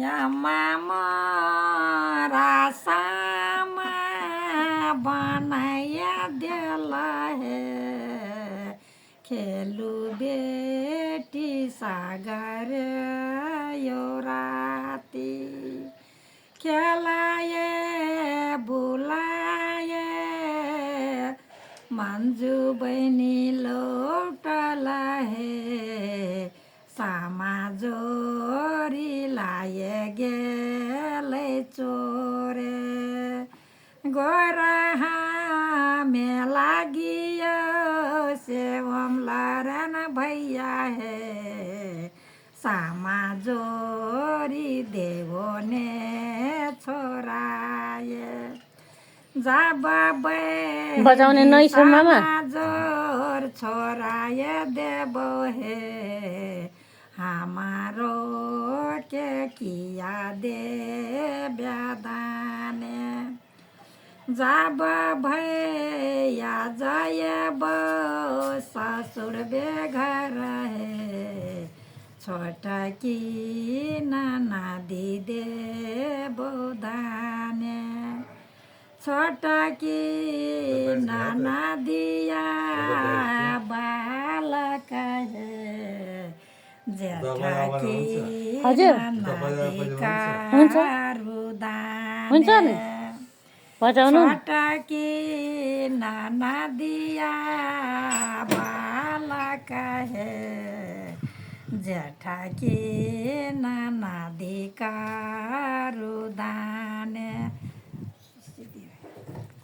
यमा मोरा सामा बनाया देला हे खेलु बेटी सागर यो राती खेलाए बुलाए मन्जु बहिनी लौटला हे सामा जोरी लाए गेलै चोरे गोरा मेला गियो सेवम लरन भैया हे सामा जोरी देवो ने छोराए जब बजाउने नै छ मामा जोर छोराए देवो हे हमारो के किया दे ब्यादाने जब भैया जायब ससुर बेघर है छोटा की नदी दे बोदाने छोटा की नदिया बालक है जेठा की नदी का रुदाने छोटा की नदिया बालक है जेठा की नदी का रुदाने